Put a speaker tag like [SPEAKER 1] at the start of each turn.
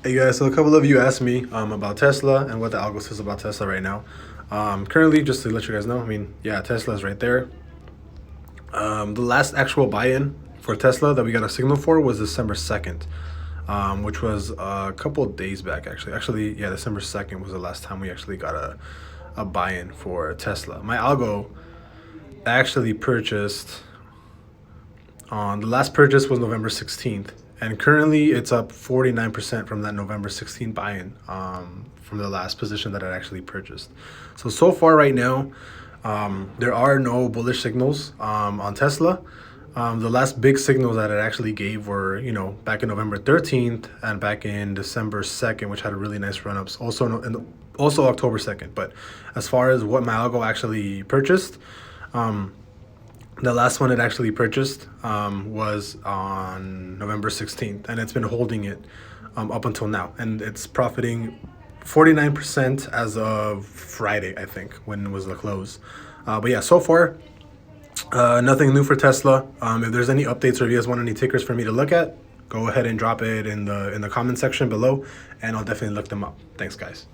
[SPEAKER 1] Hey guys, so a couple of you asked me about Tesla and what the algo says about Tesla right now. Currently, just to let you guys know, yeah, Tesla is right there. The last actual buy-in for Tesla that we got a signal for was December 2nd, which was a couple of days back actually. Yeah, December 2nd was the last time we actually got a buy-in for Tesla. My algo actually purchased on the last purchase was November 16th, and currently it's up 49% from that November 16th buy-in, from the last position that I actually purchased. So far right now, there are no bullish signals on Tesla. The last big signals that it actually gave were, back in November 13th and back in December 2nd, which had a really nice run-ups. Also October 2nd. But as far as what my algo actually purchased, the last one it actually purchased was on November 16th, and it's been holding it up until now. And it's profiting 49% as of Friday, I think, when was the close. But yeah, so far, nothing new for Tesla. If there's any updates or if you guys want any tickers for me to look at, go ahead and drop it in the comment section below, and I'll definitely look them up. Thanks, guys.